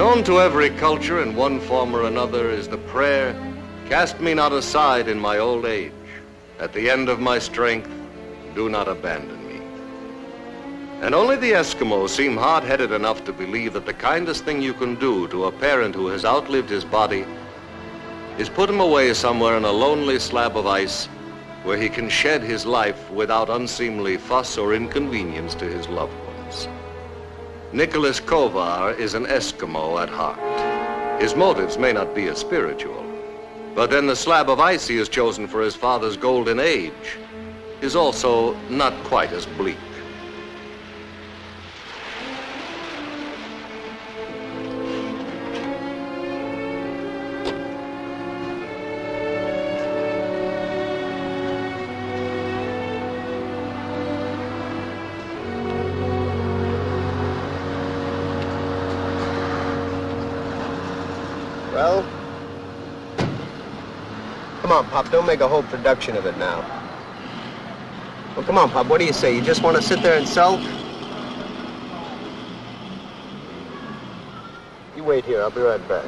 Known to every culture in one form or another is the prayer, "Cast me not aside in my old age. At the end of my strength, do not abandon me." And only the Eskimos seem hard-headed enough to believe that the kindest thing you can do to a parent who has outlived his body is put him away somewhere in a lonely slab of ice where he can shed his life without unseemly fuss or inconvenience to his loved ones. Nicholas Kovar is an Eskimo at heart. His motives may not be as spiritual, but then the slab of ice he has chosen for his father's golden age is also not quite as bleak. Well, come on, Pop, don't make a whole production of it now. Well, come on, Pop, what do you say? You just want to sit there and sulk? You wait here, I'll be right back.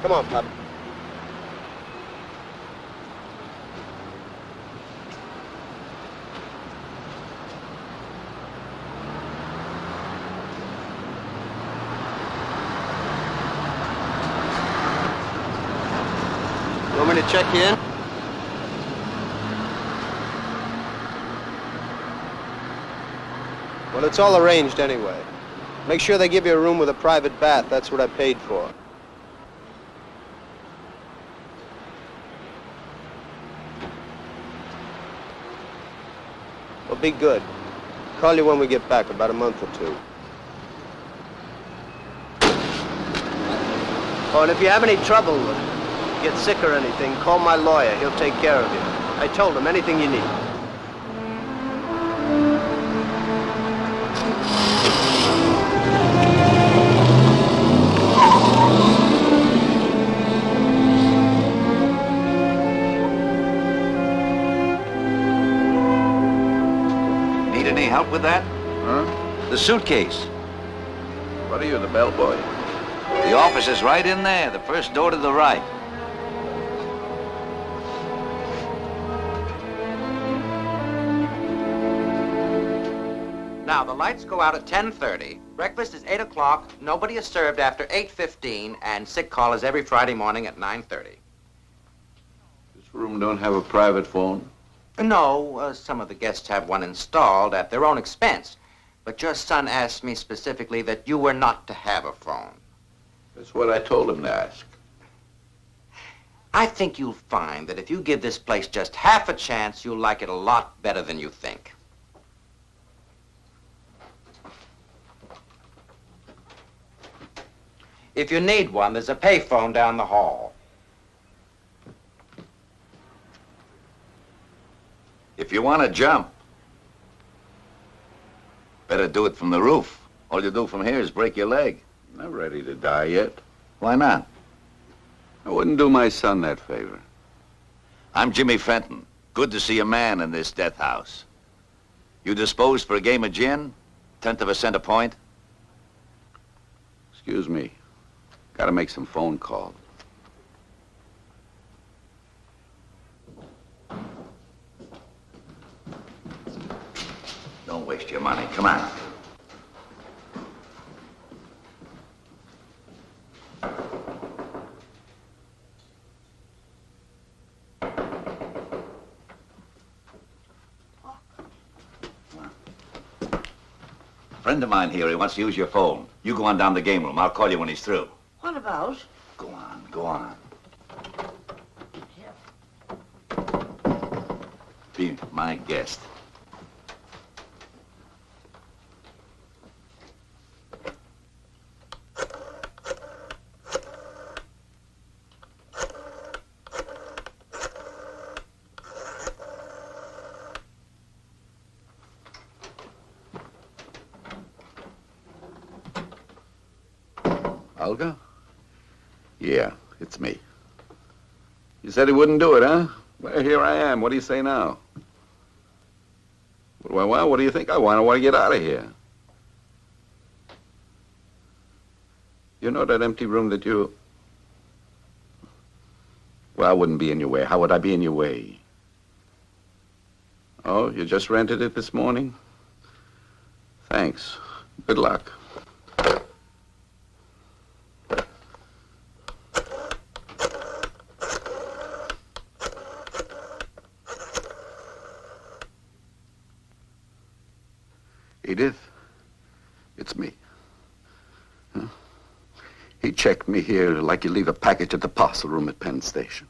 Come on, Pop. Want me to check you in? Well, it's all arranged anyway. Make sure they give you a room with a private bath. That's what I paid for. Well, be good. Call you when we get back, about a month or two. Oh, and if you have any trouble, get sick or anything, call my lawyer. He'll take care of you. I told him anything you need. Need any help with that? Huh? The suitcase. What are you, the bellboy? The office is right in there, the first door to the right. Now, the lights go out at 10:30. Breakfast is 8 o'clock. Nobody is served after 8:15, and sick call is every Friday morning at 9:30. This room don't have a private phone? No, some of the guests have one installed at their own expense. But your son asked me specifically that you were not to have a phone. That's what I told him to ask. I think you'll find that if you give this place just half a chance, you'll like it a lot better than you think. If you need one, there's a payphone down the hall. If you want to jump, better do it from the roof. All you do from here is break your leg. I'm not ready to die yet. Why not? I wouldn't do my son that favor. I'm Jimmy Fenton. Good to see a man in this death house. You disposed for a game of gin? 1/10 of a cent a point? Excuse me. Gotta make some phone calls. Don't waste your money. Come on. A friend of mine here, he wants to use your phone. You go on down the game room. I'll call you when he's through. What about? Go on, go on. Be my guest. Olga? Yeah, it's me. You said he wouldn't do it, huh? Well, here I am. What do you say now? Well, what do you think I want? I want to get out of here. You know that empty room that you... Well, I wouldn't be in your way. How would I be in your way? Oh, you just rented it this morning? Thanks. Good luck. Edith, it's me. Huh? He checked me here like you leave a package at the parcel room at Penn Station.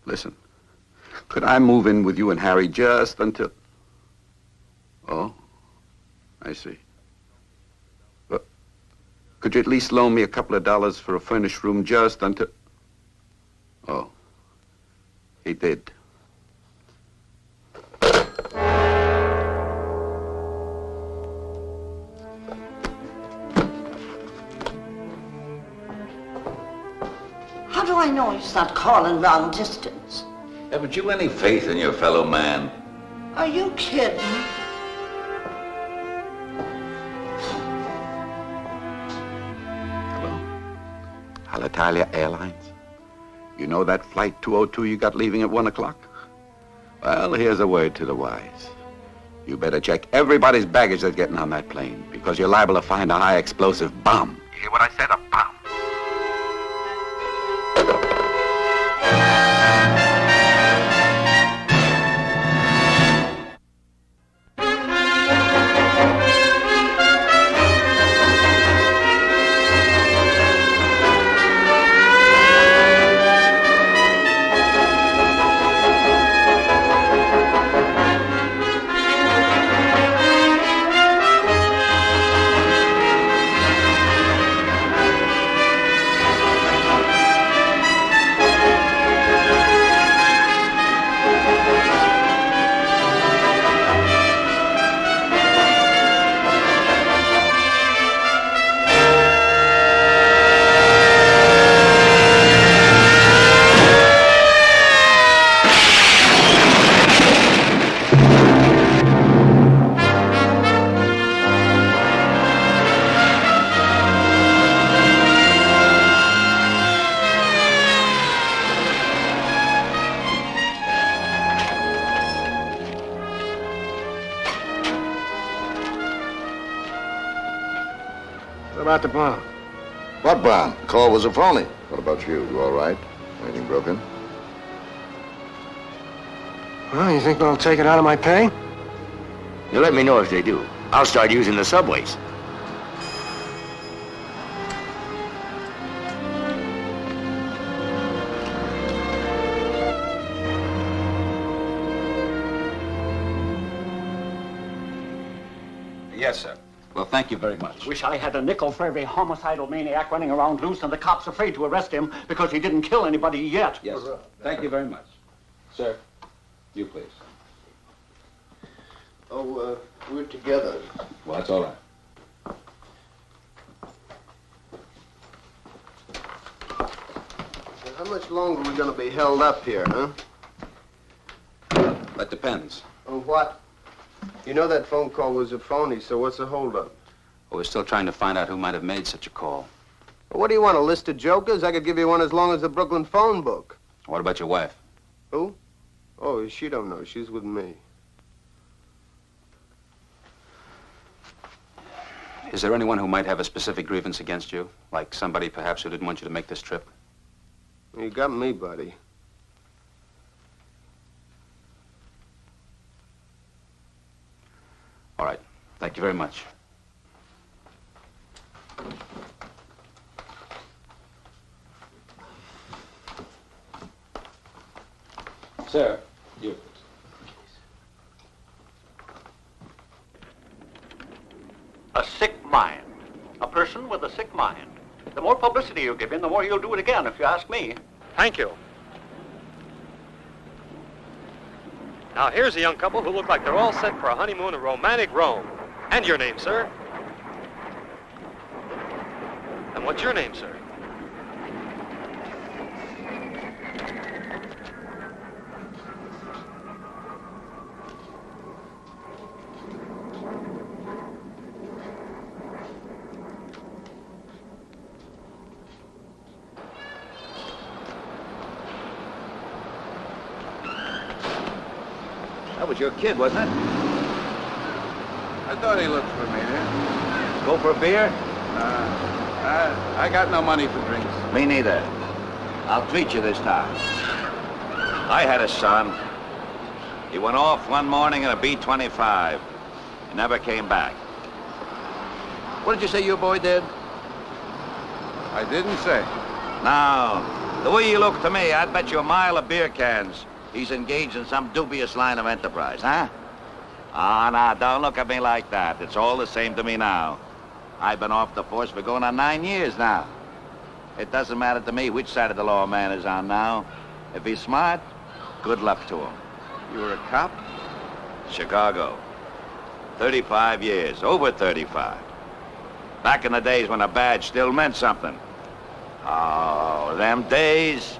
Listen, could I move in with you and Harry just until... Oh, I see. But could you at least loan me a couple of dollars for a furnished room just until... Oh, he did. How do I know he's not calling long distance? Haven't you any faith in your fellow man? Are you kidding? Hello? Alitalia Airlines? You know that flight 202 you got leaving at 1 o'clock? Well, here's a word to the wise. You better check everybody's baggage that's getting on that plane, because you're liable to find a high explosive bomb. You hear what I said? A bomb. About the bomb. What bomb? The call was a phony. What about you? You all right? Anything broken? Well, you think they'll take it out of my pay? You let me know if they do. I'll start using the subways. Yes, sir. Well, thank you very much. Wish I had a nickel for every homicidal maniac running around loose and the cops afraid to arrest him because he didn't kill anybody yet. Yes, sir. Thank you very much. Sir, you please. Oh, we're together. Well, that's all right. How much longer are we going to be held up here, huh? That depends. Oh, what? You know that phone call was a phony, so what's the holdup? Well, we're still trying to find out who might have made such a call. Well, what do you want, a list of jokers? I could give you one as long as the Brooklyn phone book. What about your wife? Who? Oh, she don't know. She's with me. Is there anyone who might have a specific grievance against you? Like somebody, perhaps, who didn't want you to make this trip? You got me, buddy. All right. Thank you very much. Sir, you. A sick mind. A person with a sick mind. The more publicity you give him, the more he'll do it again, if you ask me. Thank you. Now, here's a young couple who look like they're all set for a honeymoon in romantic Rome. And your name, sir? And what's your name, sir? That was your kid, wasn't it? I thought he looked familiar. Go for a beer? I got no money for drinks. Me neither. I'll treat you this time. I had a son. He went off one morning in a B-25. He never came back. What did you say your boy did? I didn't say. Now, the way you look to me, I'd bet you a mile of beer cans he's engaged in some dubious line of enterprise, huh? Ah, now, don't look at me like that. It's all the same to me now. I've been off the force for going on 9 years now. It doesn't matter to me which side of the law a man is on now. If he's smart, good luck to him. You were a cop? Chicago. 35 years, over 35. Back in the days when a badge still meant something. Oh, them days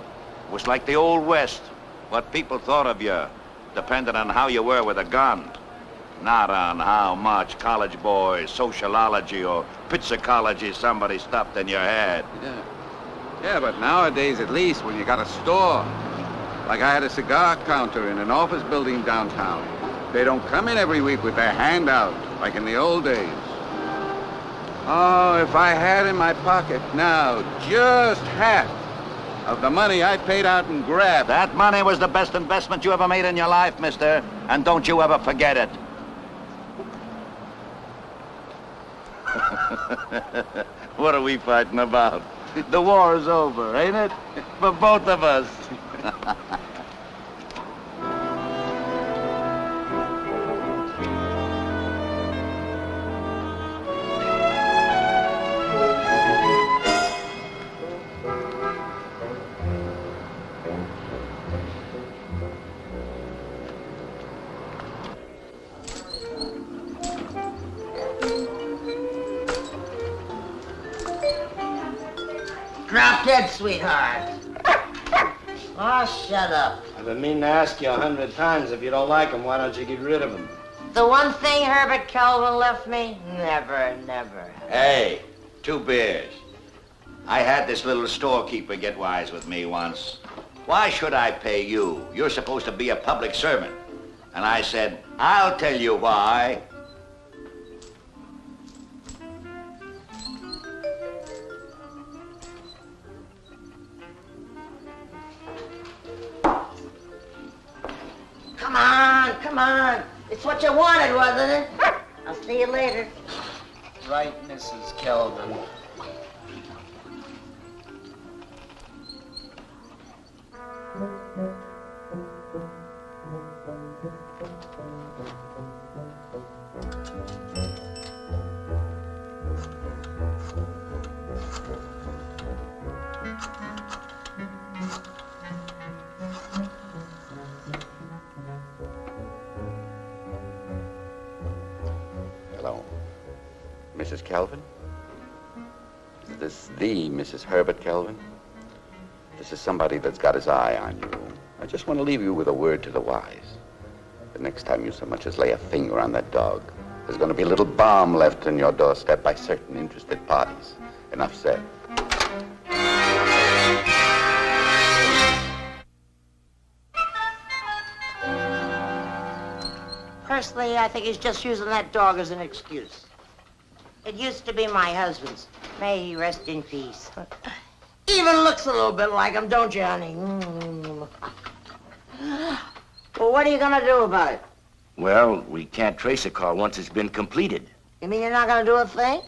was like the Old West. What people thought of you depended on how you were with a gun, not on how much college boys, sociology, or psychology somebody stuffed in your head. Yeah, but nowadays, at least, when you got a store, like I had a cigar counter in an office building downtown, they don't come in every week with their hand out, like in the old days. Oh, if I had in my pocket now just half of the money I paid out and grabbed. That money was the best investment you ever made in your life, mister, and don't you ever forget it. What are we fighting about? The war is over, ain't it? For both of us. Drop dead, sweetheart. Oh, shut up. I've been meaning to ask you 100 times, if you don't like him, why don't you get rid of him? The one thing Herbert Kelvin left me? Never, never. Hey, 2 beers. I had this little storekeeper get wise with me once. Why should I pay you? You're supposed to be a public servant. And I said, I'll tell you why. Come on, come on. It's what you wanted, wasn't it? I'll see you later. Right, Mrs. Kelvin. Hello. Mrs. Kelvin? Is this the Mrs. Herbert Kelvin? This is somebody that's got his eye on you. I just want to leave you with a word to the wise. The next time you so much as lay a finger on that dog, there's going to be a little bomb left on your doorstep by certain interested parties. Enough said. Personally, I think he's just using that dog as an excuse. It used to be my husband's. May he rest in peace. Even looks a little bit like him, don't you, honey? Well, what are you gonna do about it? Well, we can't trace a car once it's been completed. You mean you're not gonna do a thing?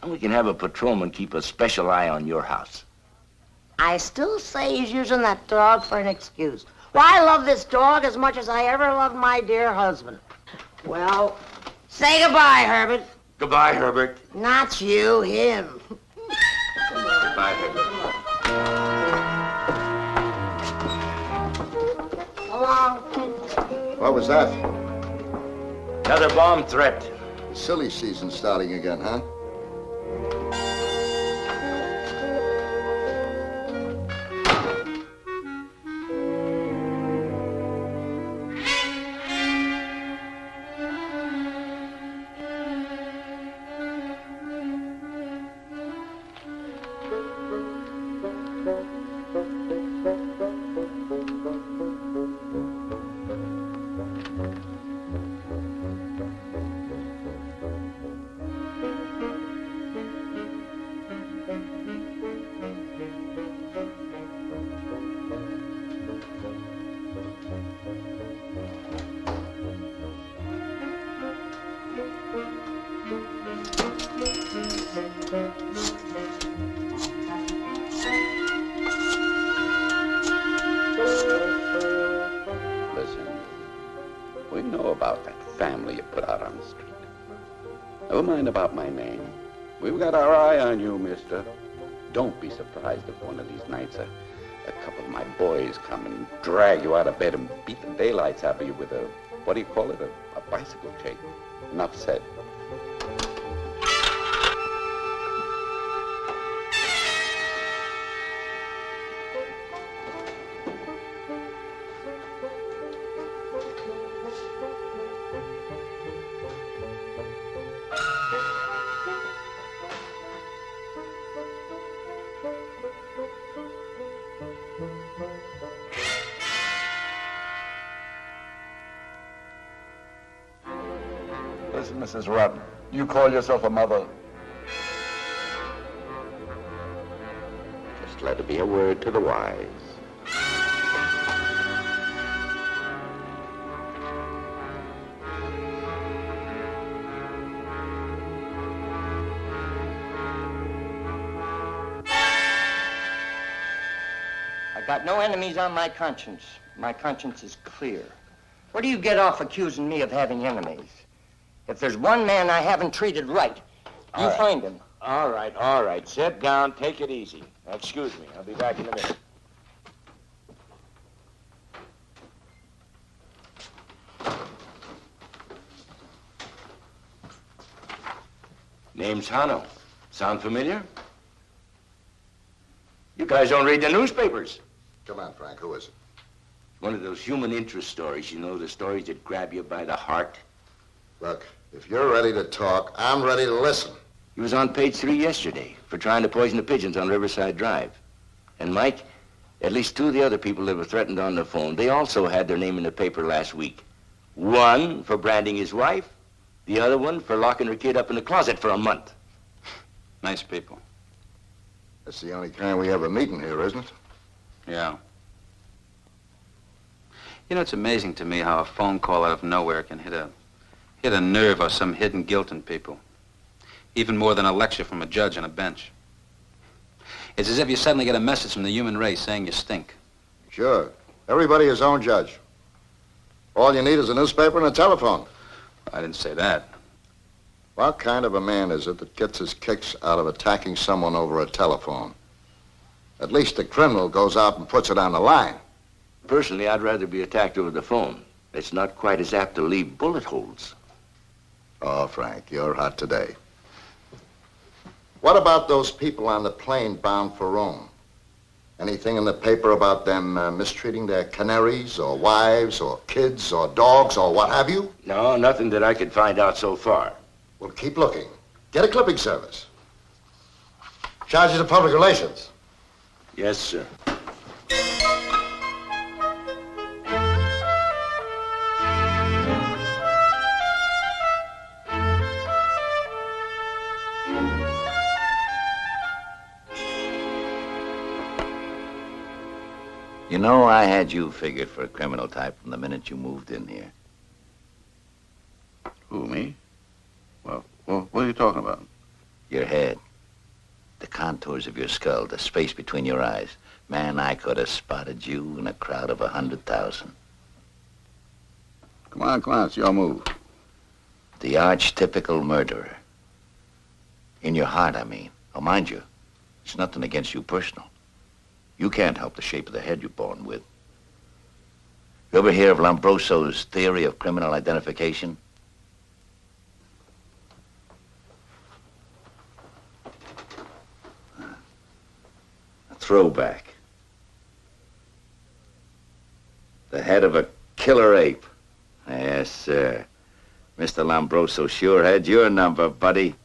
And we can have a patrolman keep a special eye on your house. I still say he's using that dog for an excuse. Well, I love this dog as much as I ever loved my dear husband. Well, say goodbye, Herbert. Goodbye, Herbert. Not you, him. Goodbye, Herbert. So long. What was that? Another bomb threat. Silly season starting again, huh? family you put out on the street. Never mind about my name. We've got our eye on you, mister. Don't be surprised if one of these nights a couple of my boys come and drag you out of bed and beat the daylights out of you with what do you call it, a bicycle chain. Enough said. Listen, Mrs. Rudd, you call yourself a mother? Just let it be a word to the wise. I got no enemies on my conscience. My conscience is clear. Where do you get off accusing me of having enemies? If there's one man I haven't treated right, you find him. All right. Sit down. Take it easy. Now, excuse me. I'll be back in a minute. Name's Hano. Sound familiar? You guys don't read the newspapers. Come on, Frank, who is it? One of those human interest stories, you know, the stories that grab you by the heart. Look, if you're ready to talk, I'm ready to listen. He was on page 3 yesterday for trying to poison the pigeons on Riverside Drive. And Mike, at least 2 of the other people that were threatened on the phone, they also had their name in the paper last week. One for branding his wife, the other one for locking her kid up in the closet for a month. Nice people. That's the only kind we ever meet in here, isn't it? Yeah. You know, it's amazing to me how a phone call out of nowhere can hit a nerve or some hidden guilt in people. Even more than a lecture from a judge on a bench. It's as if you suddenly get a message from the human race saying you stink. Sure. Everybody his own judge. All you need is a newspaper and a telephone. I didn't say that. What kind of a man is it that gets his kicks out of attacking someone over a telephone? At least the criminal goes out and puts it on the line. Personally, I'd rather be attacked over the phone. It's not quite as apt to leave bullet holes. Oh, Frank, you're hot today. What about those people on the plane bound for Rome? Anything in the paper about them mistreating their canaries or wives or kids or dogs or what have you? No, nothing that I could find out so far. Well, keep looking. Get a clipping service. Charges of public relations. Yes, sir. You know, I had you figured for a criminal type from the minute you moved in here. Who, me? Well, what are you talking about? Your head, the contours of your skull, the space between your eyes. Man, I could have spotted you in a crowd of 100,000. Come on, it's your move. The archetypical murderer. In your heart, I mean. Oh, mind you, it's nothing against you personal. You can't help the shape of the head you're born with. You ever hear of Lombroso's theory of criminal identification? A throwback. The head of a killer ape. Yes, sir. Mr. Lombroso sure had your number, buddy.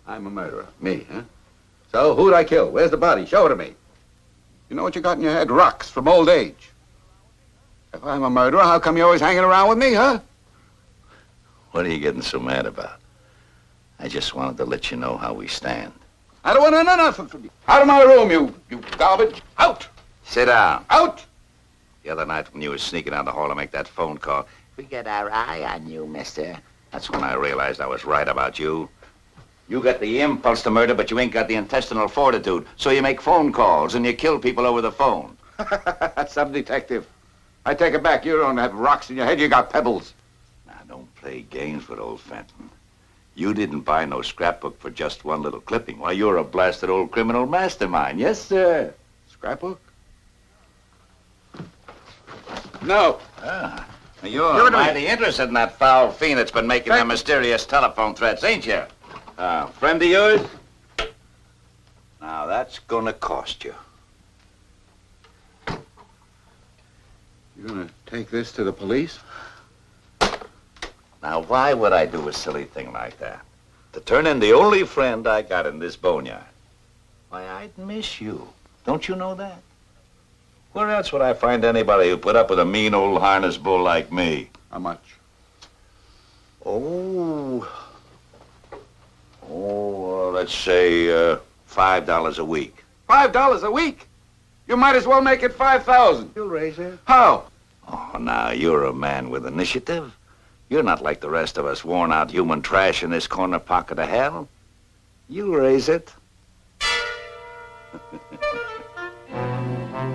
I'm a murderer. Me, huh? So, who'd I kill? Where's the body? Show it to me. You know what you got in your head? Rocks from old age. If I'm a murderer, how come you're always hanging around with me, huh? What are you getting so mad about? I just wanted to let you know how we stand. I don't want to know nothing from you. Out of my room, you garbage. Out! Sit down. Out! The other night when you were sneaking down the hall to make that phone call, we got our eye on you, mister. That's when I realized I was right about you. You got the impulse to murder, but you ain't got the intestinal fortitude. So you make phone calls and you kill people over the phone. Some detective. I take it back. You don't have rocks in your head. You got pebbles. Play games with old Fenton. You didn't buy no scrapbook for just one little clipping. Why, you're a blasted old criminal mastermind. Yes, sir. Scrapbook? No. Ah. You're mighty interested in that foul fiend that's been making them mysterious telephone threats, ain't you? Friend of yours? Now, that's gonna cost you. You're gonna take this to the police? Now, why would I do a silly thing like that? To turn in the only friend I got in this boneyard. Why, I'd miss you. Don't you know that? Where else would I find anybody who put up with a mean old harness bull like me? How much? Let's say $5 a week. $5 a week? You might as well make it 5,000. You'll raise it. How? Oh, now, you're a man with initiative. You're not like the rest of us worn-out human trash in this corner pocket of hell. You raise it.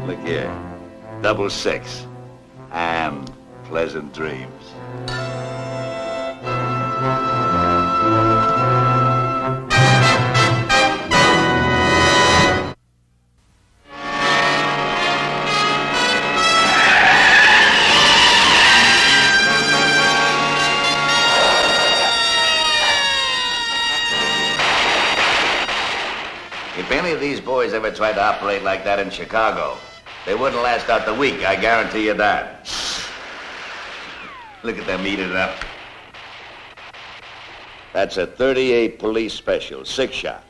Look here. 666. And pleasant dreams. If any of these boys ever tried to operate like that in Chicago, they wouldn't last out the week, I guarantee you that. Look at them eat it up. That's a 38 police special, 6-shot.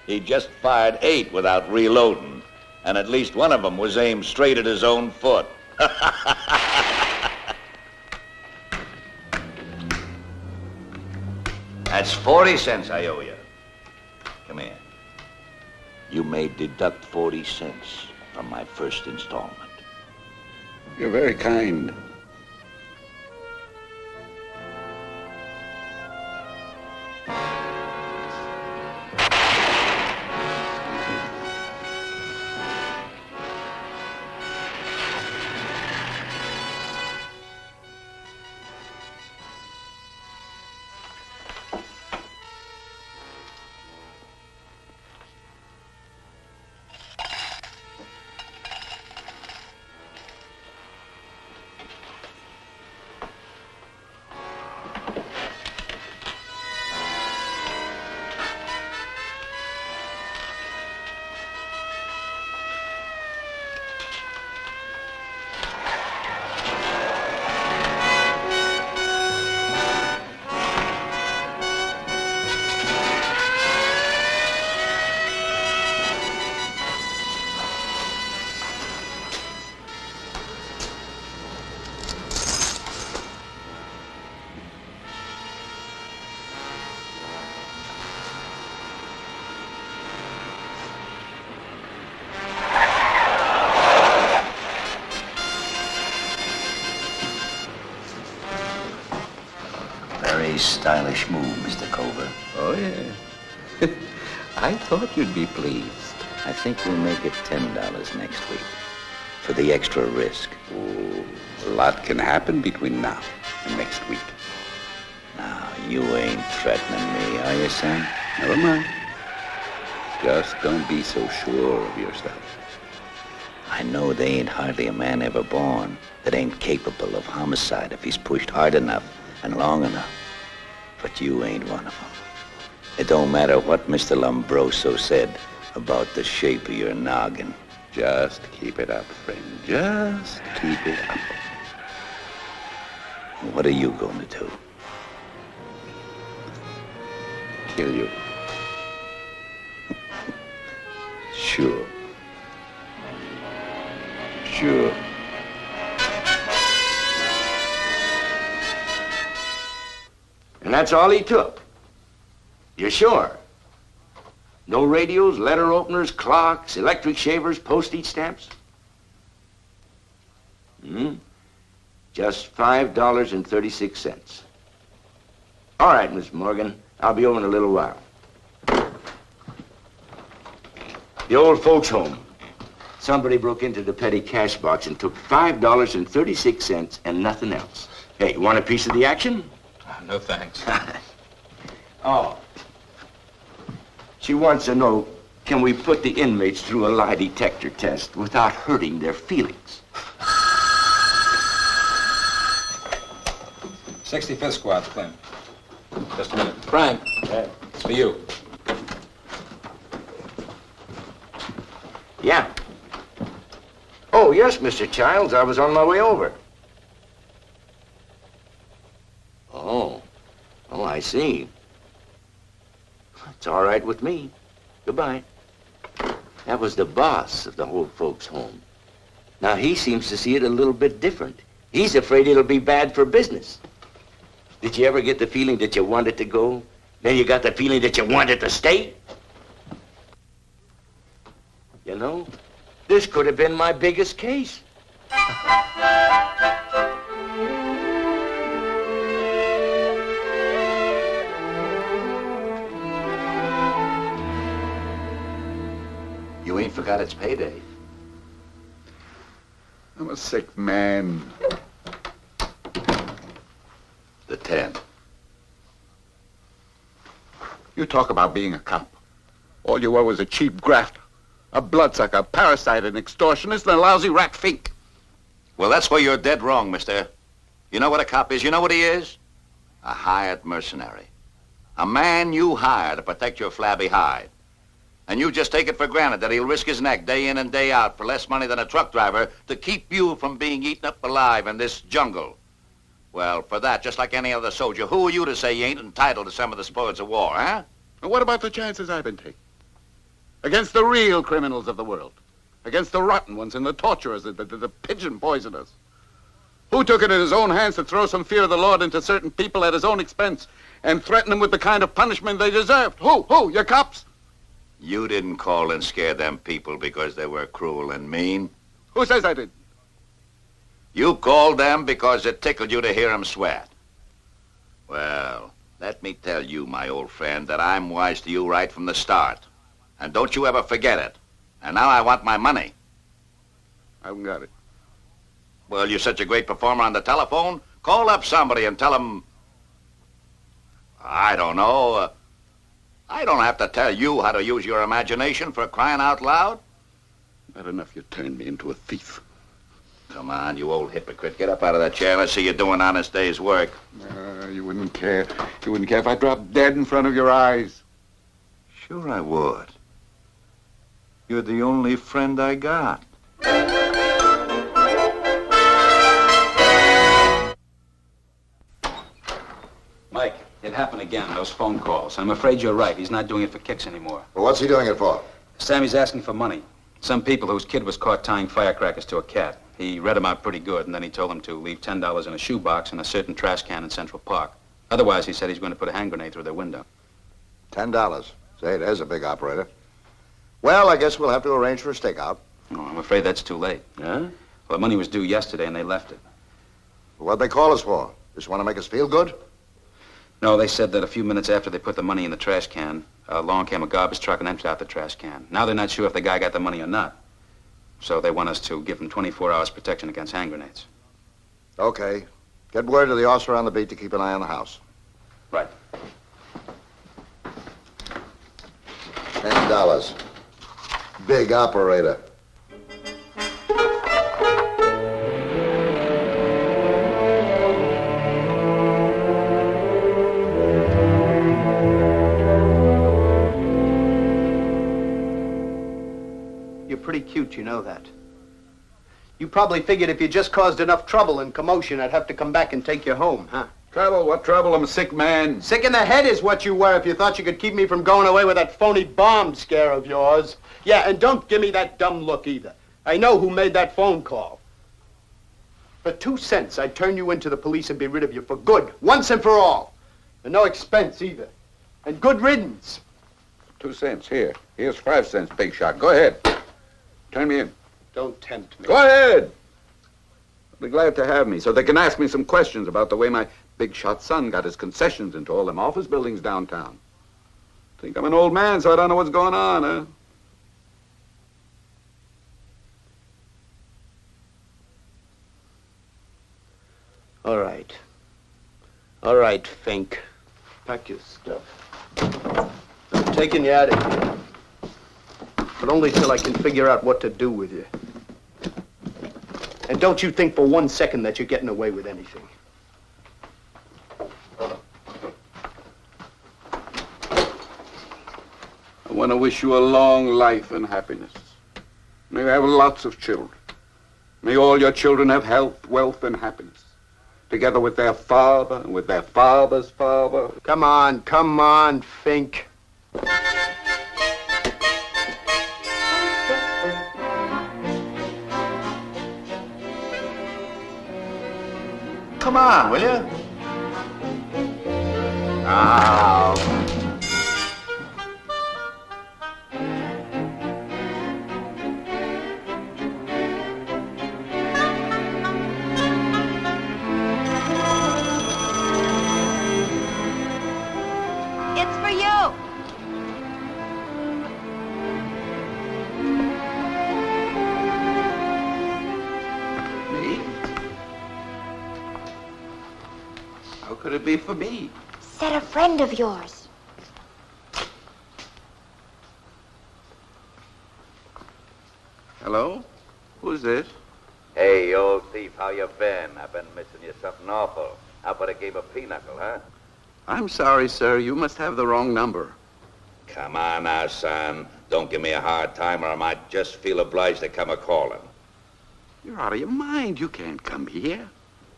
He just fired 8 without reloading, and at least one of them was aimed straight at his own foot. That's 40 cents I owe you. Come here. You may deduct 40 cents from my first installment. You're very kind. Stylish move, Mr. Culver. Oh, yeah. I thought you'd be pleased. I think we'll make it $10 next week for the extra risk. Oh, a lot can happen between now and next week. Now, you ain't threatening me, are you, son? Never mind. Just don't be so sure of yourself. I know there ain't hardly a man ever born that ain't capable of homicide if he's pushed hard enough and long enough. But you ain't one of them. It don't matter what Mr. Lombroso said about the shape of your noggin. Just keep it up, friend. Just keep it up. What are you going to do? Kill you. Sure. Sure. And that's all he took. You're sure? No radios, letter openers, clocks, electric shavers, postage stamps? Just $5.36. All right, Miss Morgan. I'll be over in a little while. The old folks' home. Somebody broke into the petty cash box and took $5.36 and nothing else. Hey, you want a piece of the action? No thanks. Oh. She wants to know, can we put the inmates through a lie detector test without hurting their feelings? 65th Squad, Clint. Just a minute. Frank, it's for you. Yeah. Oh, yes, Mr. Childs. I was on my way over. Oh. Oh, I see. It's all right with me. Goodbye. That was the boss of the old folks' home. Now, he seems to see it a little bit different. He's afraid it'll be bad for business. Did you ever get the feeling that you wanted to go? Then you got the feeling that you wanted to stay? You know, this could have been my biggest case. You ain't forgot it's payday. I'm a sick man. The 10. You talk about being a cop. All you were was a cheap grafter, a bloodsucker, a parasite, an extortionist, and a lousy rat fink. Well, that's where you're dead wrong, mister. You know what a cop is? You know what he is? A hired mercenary. A man you hire to protect your flabby hide. And you just take it for granted that he'll risk his neck day in and day out for less money than a truck driver to keep you from being eaten up alive in this jungle. Well, for that, just like any other soldier, who are you to say you ain't entitled to some of the spoils of war, huh? And what about the chances I've been taking? Against the real criminals of the world. Against the rotten ones and the torturers, the pigeon poisoners. Who took it in his own hands to throw some fear of the Lord into certain people at his own expense and threaten them with the kind of punishment they deserved? Who? Your cops? You didn't call and scare them people because they were cruel and mean. Who says I did? You called them because it tickled you to hear them sweat. Well, let me tell you, my old friend, that I'm wise to you right from the start. And don't you ever forget it. And now I want my money. I haven't got it. Well, you're such a great performer on the telephone. Call up somebody and tell them... I don't know. I don't have to tell you how to use your imagination for crying out loud. Not enough you turned me into a thief. Come on, you old hypocrite. Get up out of that chair. Let's see you doing an honest day's work. You wouldn't care. You wouldn't care if I dropped dead in front of your eyes. Sure I would. You're the only friend I got. Mike, it happened again, those phone calls. I'm afraid you're right. He's not doing it for kicks anymore. Well, what's he doing it for? Sammy's asking for money. Some people whose kid was caught tying firecrackers to a cat. He read them out pretty good, and then he told them to leave $10 in a shoebox in a certain trash can in Central Park. Otherwise, he said he's going to put a hand grenade through their window. $10. Say, there's a big operator. Well, I guess we'll have to arrange for a stakeout. Oh, I'm afraid that's too late. Huh? Well, the money was due yesterday, and they left it. What'd they call us for? Just want to make us feel good? No, they said that a few minutes after they put the money in the trash can, along came a garbage truck and emptied out the trash can. Now they're not sure if the guy got the money or not. So they want us to give him 24 hours protection against hand grenades. Okay. Get word to the officer on the beat to keep an eye on the house. Right. $10. Big operator. You're pretty cute, you know that. You probably figured if you just caused enough trouble and commotion, I'd have to come back and take you home, huh? Trouble? What trouble? I'm a sick man. Sick in the head is what you were if you thought you could keep me from going away with that phony bomb scare of yours. Yeah, and don't give me that dumb look either. I know who made that phone call. For 2 cents, I'd turn you into the police and be rid of you for good, once and for all. And no expense either. And good riddance. 2 cents. Here. Here's 5 cents, big shot. Go ahead. Turn me in. Don't tempt me. Go ahead. They'll be glad to have me, so they can ask me some questions about the way my big shot son got his concessions into all them office buildings downtown. Think I'm an old man, so I don't know what's going on, huh? All right. All right, Fink. Pack your stuff. I'm taking you out of here. But only till I can figure out what to do with you. And don't you think for 1 second that you're getting away with anything. I want to wish you a long life and happiness. May you have lots of children. May all your children have health, wealth, and happiness, together with their father and with their father's father. Come on, Fink. Come on, will you? Now. It's for you. Me? How could it be for me? Said a friend of yours. Hello? Who's this? Hey, you old thief, how you been? I've been missing you something awful. How about a game of pinochle, huh? I'm sorry, sir. You must have the wrong number. Come on now, son. Don't give me a hard time or I might just feel obliged to come a-calling. You're out of your mind. You can't come here.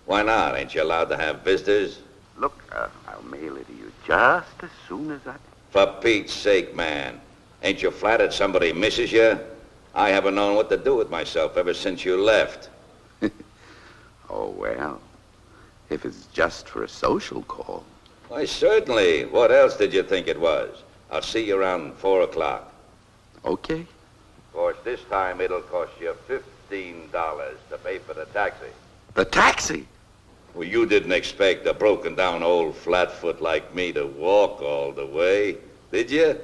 Why not? Ain't you allowed to have visitors? Look, I'll mail it to you just as soon as I... For Pete's sake, man. Ain't you flattered somebody misses you? I haven't known what to do with myself ever since you left. Oh, well, if it's just for a social call. Why, certainly. What else did you think it was? I'll see you around 4 o'clock. Okay. Of course, this time it'll cost you $15 to pay for the taxi. The taxi? Well, you didn't expect a broken-down old flatfoot like me to walk all the way, did you?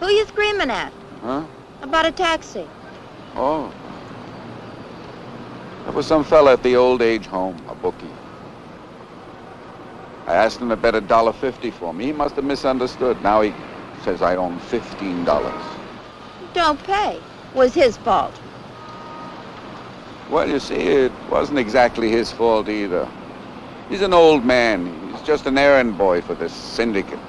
Who you screaming at? Huh? About a taxi. Oh. That was some fella at the old age home, a bookie. I asked him to bet $1.50 for me. He must have misunderstood. Now he says I own $15. Don't pay. Was his fault. Well, you see, it wasn't exactly his fault either. He's an old man. He's just an errand boy for this syndicate.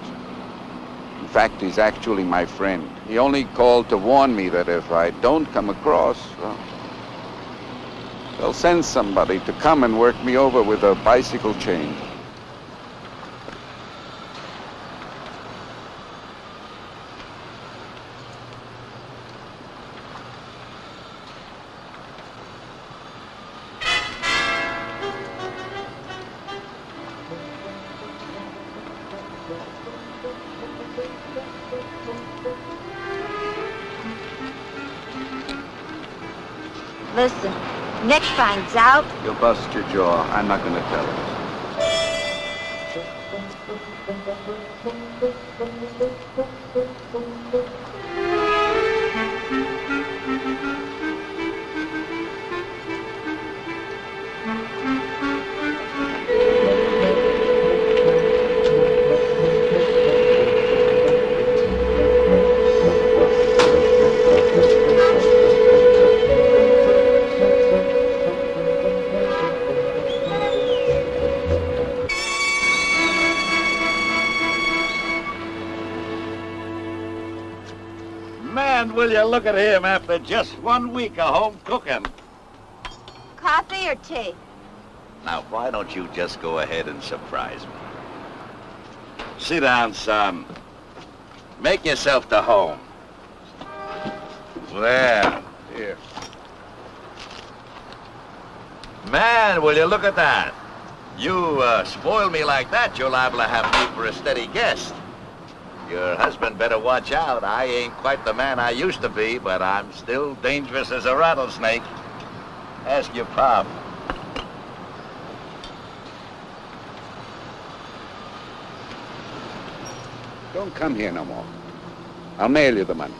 In fact, he's actually my friend. He only called to warn me that if I don't come across, well, they'll send somebody to come and work me over with a bicycle chain. Listen, Nick finds out. You'll bust your jaw. I'm not going to tell him. Man, will you look at him after just 1 week of home cooking. Coffee or tea? Now, why don't you just go ahead and surprise me? Sit down, son. Make yourself to home. Well, here. Man, will you look at that? You spoil me like that, you're liable to have me for a steady guest. Your husband better watch out. I ain't quite the man I used to be, but I'm still dangerous as a rattlesnake. Ask your pop. Don't come here no more. I'll mail you the money.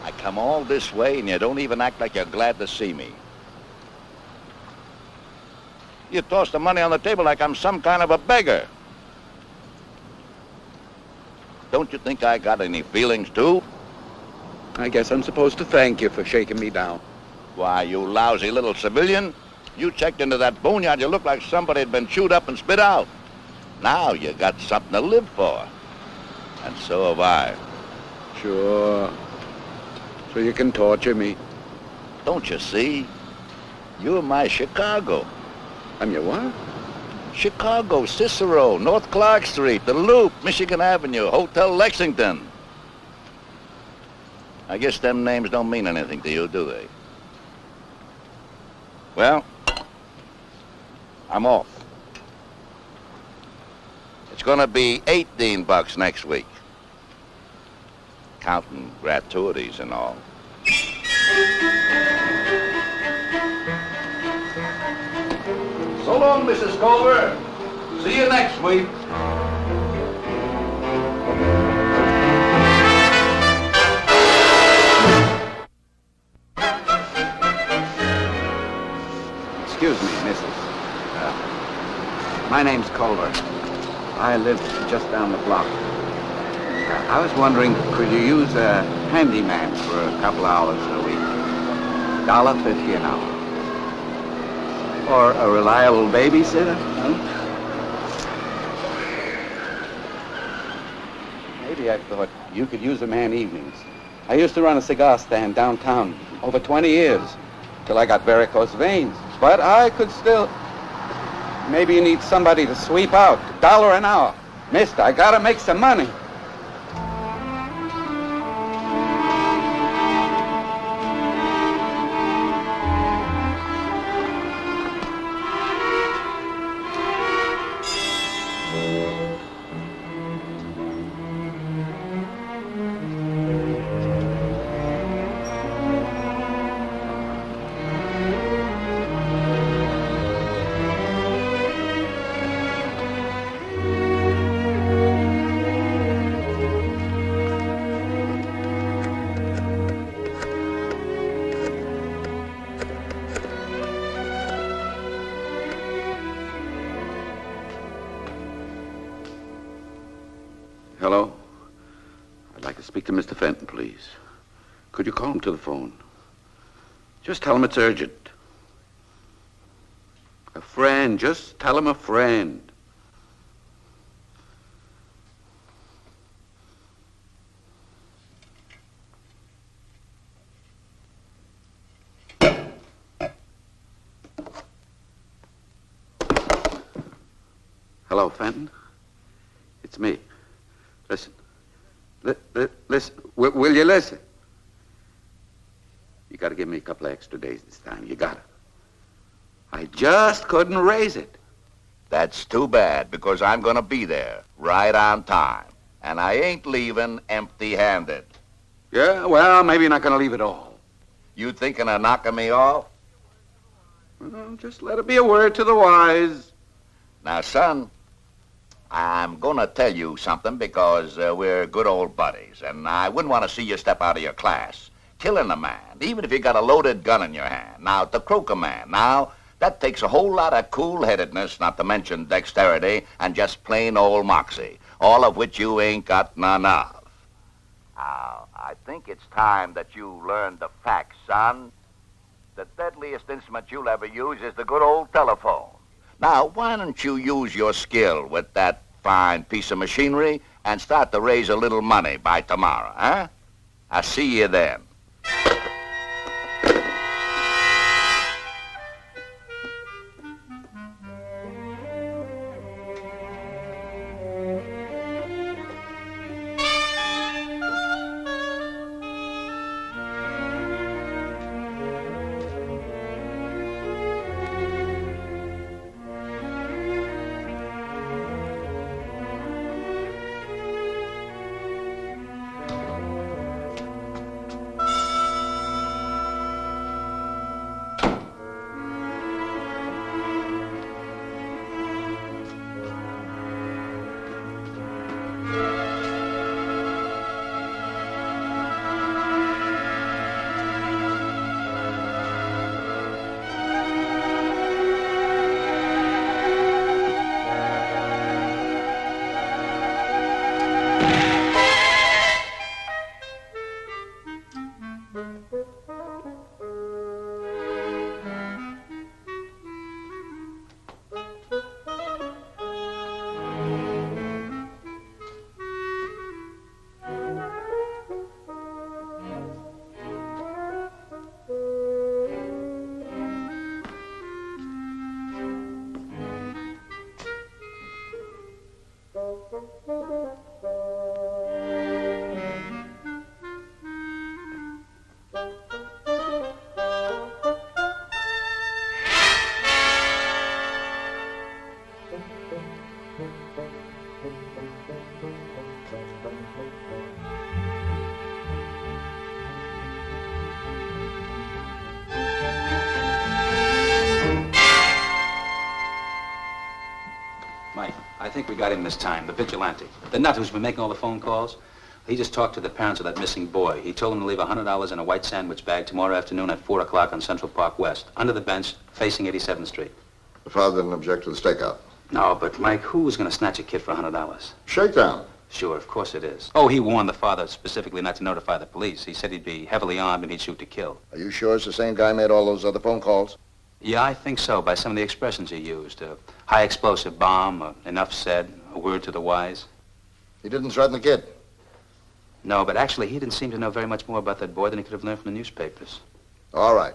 I come all this way and you don't even act like you're glad to see me. You toss the money on the table like I'm some kind of a beggar. Don't you think I got any feelings, too? I guess I'm supposed to thank you for shaking me down. Why, you lousy little civilian. You checked into that boneyard, you look like somebody had been chewed up and spit out. Now you got something to live for. And so have I. Sure. So you can torture me. Don't you see? You're my Chicago. I'm your what? Chicago, Cicero, North Clark Street, The Loop, Michigan Avenue, Hotel Lexington. I guess them names don't mean anything to you, do they? Well, I'm off. It's gonna be $18 next week. Counting gratuities and all. So long, Mrs. Culver. See you next week. Excuse me, Mrs. My name's Culver. I live just down the block. I was wondering, could you use a handyman for a couple hours a week? $1.50 an hour. Or a reliable babysitter? Huh? Maybe I thought you could use a man evenings. I used to run a cigar stand downtown over 20 years, till I got varicose veins. But I could still... Maybe you need somebody to sweep out. $1 an hour. Mister, I gotta make some money. Hello? I'd like to speak to Mr. Fenton, please. Could you call him to the phone? Just tell him it's urgent. A friend. Just tell him a friend. Hello, Fenton? It's me. Listen. Listen. Will you listen? You got to give me a couple of extra days this time. You got to. I just couldn't raise it. That's too bad, because I'm going to be there right on time. And I ain't leaving empty-handed. Yeah, well, maybe you're not going to leave at all. You thinking of knocking me off? Well, just let it be a word to the wise. Now, son, I'm going to tell you something because we're good old buddies, and I wouldn't want to see you step out of your class. Killing a man, even if you got a loaded gun in your hand. Now, to croak a man, now, that takes a whole lot of cool-headedness, not to mention dexterity, and just plain old moxie, all of which you ain't got none of. Now, I think it's time that you learn the facts, son. The deadliest instrument you'll ever use is the good old telephone. Now, why don't you use your skill with that fine piece of machinery and start to raise a little money by tomorrow, huh? I'll see you then. think we got him this time, the vigilante. The nut who's been making all the phone calls. He just talked to the parents of that missing boy. He told them to leave $100 in a white sandwich bag tomorrow afternoon at 4 o'clock on Central Park West, under the bench, facing 87th Street. The father didn't object to the stakeout. No, but Mike, who was going to snatch a kid for $100? Shakedown. Sure, of course it is. Oh, he warned the father specifically not to notify the police. He said he'd be heavily armed and he'd shoot to kill. Are you sure it's the same guy made all those other phone calls? Yeah, I think so, by some of the expressions he used. High explosive bomb, enough said, a word to the wise. He didn't threaten the kid? No, but actually he didn't seem to know very much more about that boy than he could have learned from the newspapers. All right.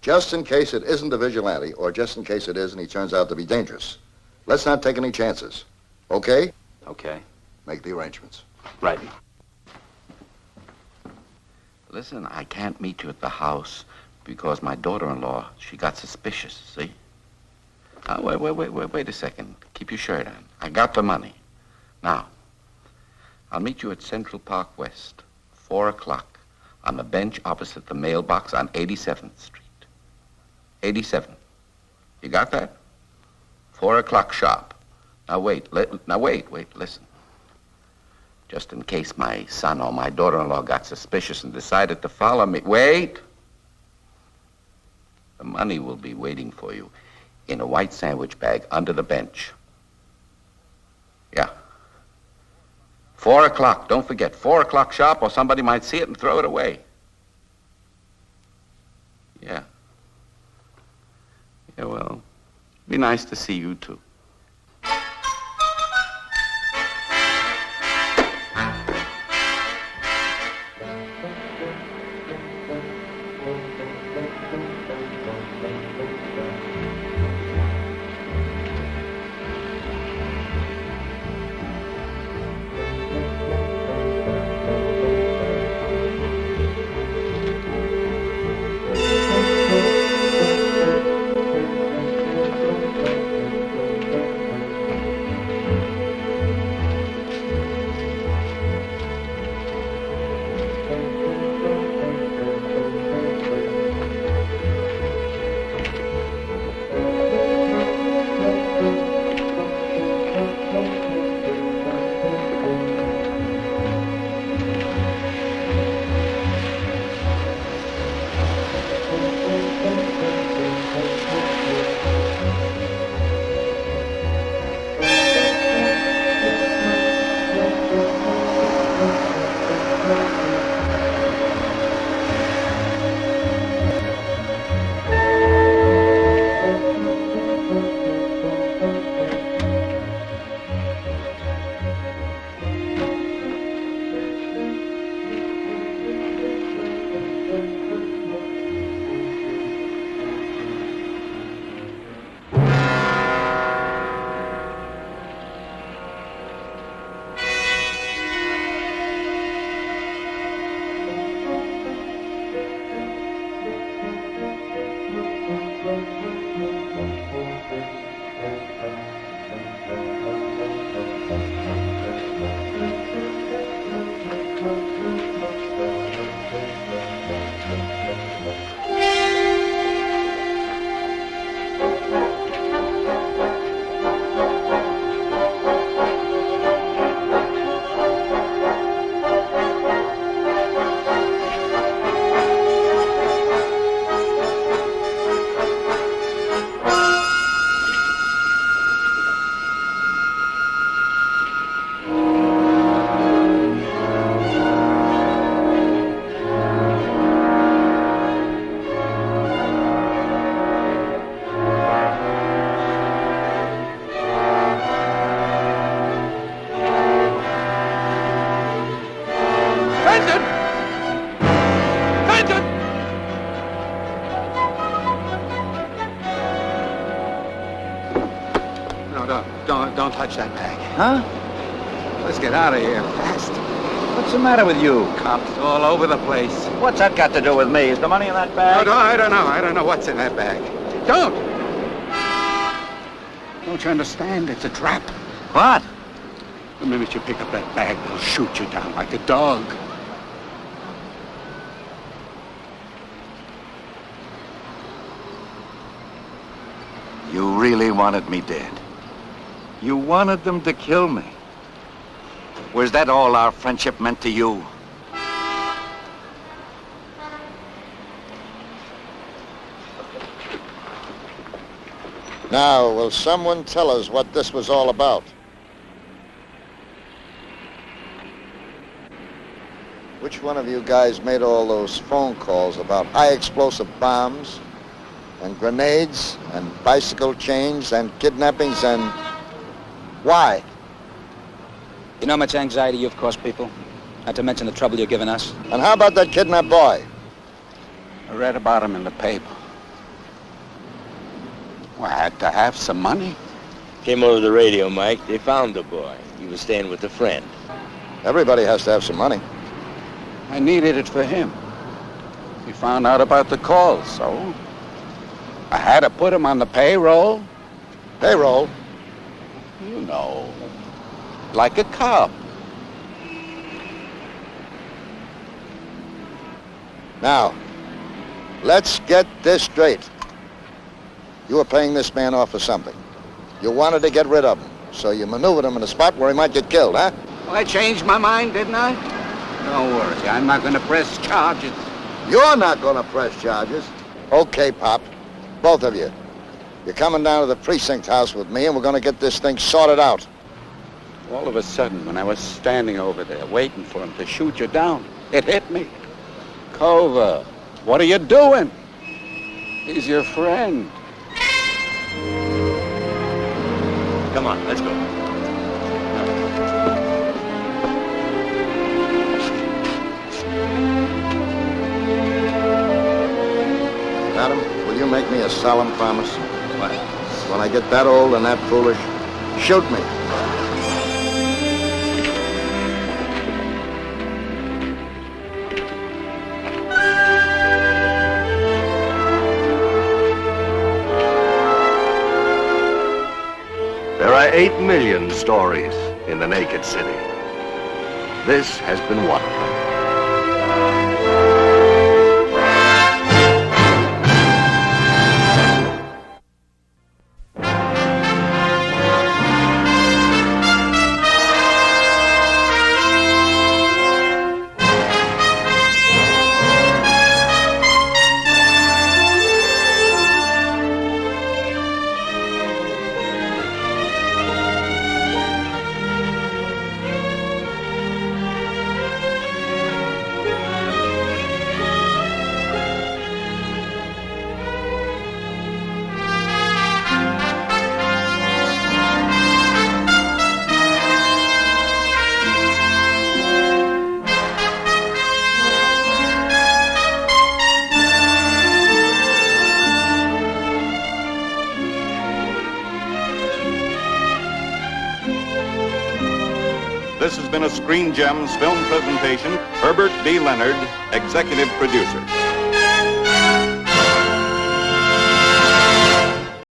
Just in case it isn't the vigilante, or just in case it is and he turns out to be dangerous, let's not take any chances. Okay? Okay. Make the arrangements. Right. Listen, I can't meet you at the house because my daughter-in-law, she got suspicious, see? Wait a second. Keep your shirt on. I got the money. Now, I'll meet you at Central Park West, 4 o'clock, on the bench opposite the mailbox on 87th Street. 87. You got that? 4 o'clock sharp. Now wait, listen. Just in case my son or my daughter-in-law got suspicious and decided to follow me. Wait! The money will be waiting for you in a white sandwich bag under the bench. Yeah. 4 o'clock, don't forget. 4 o'clock sharp or somebody might see it and throw it away. Yeah. Yeah, well, be nice to see you too. Don't touch that bag. Huh? Let's get out of here fast. What's the matter with you? Cops all over the place. What's that got to do with me? Is the money in that bag? No, I don't know. I don't know what's in that bag. Don't you understand? It's a trap. What? The minute you pick up that bag, they'll shoot you down like a dog. You really wanted me dead. You wanted them to kill me. Was that all our friendship meant to you? Now, will someone tell us what this was all about? Which one of you guys made all those phone calls about high explosive bombs and grenades and bicycle chains and kidnappings and why? You know how much anxiety you've caused people? Not to mention the trouble you're giving us. And how about that kidnapped boy? I read about him in the paper. Well, I had to have some money. Came over the radio, Mike. They found the boy. He was staying with a friend. Everybody has to have some money. I needed it for him. He found out about the calls, so I had to put him on the payroll. Payroll? You know, like a cop. Now, let's get this straight. You were paying this man off for something. You wanted to get rid of him, so you maneuvered him in a spot where he might get killed, huh? Well, I changed my mind, didn't I? Don't worry, I'm not going to press charges. You're not going to press charges. Okay, Pop. Both of you. You're coming down to the precinct house with me, and we're going to get this thing sorted out. All of a sudden, when I was standing over there waiting for him to shoot you down, it hit me. Culver, what are you doing? He's your friend. Come on, let's go. Madam, will you make me a solemn promise? What? When I get that old and that foolish, shoot me. There are 8 million stories in the naked city. This has been one of them. This has been a Screen Gems film presentation. Herbert D. Leonard, executive producer.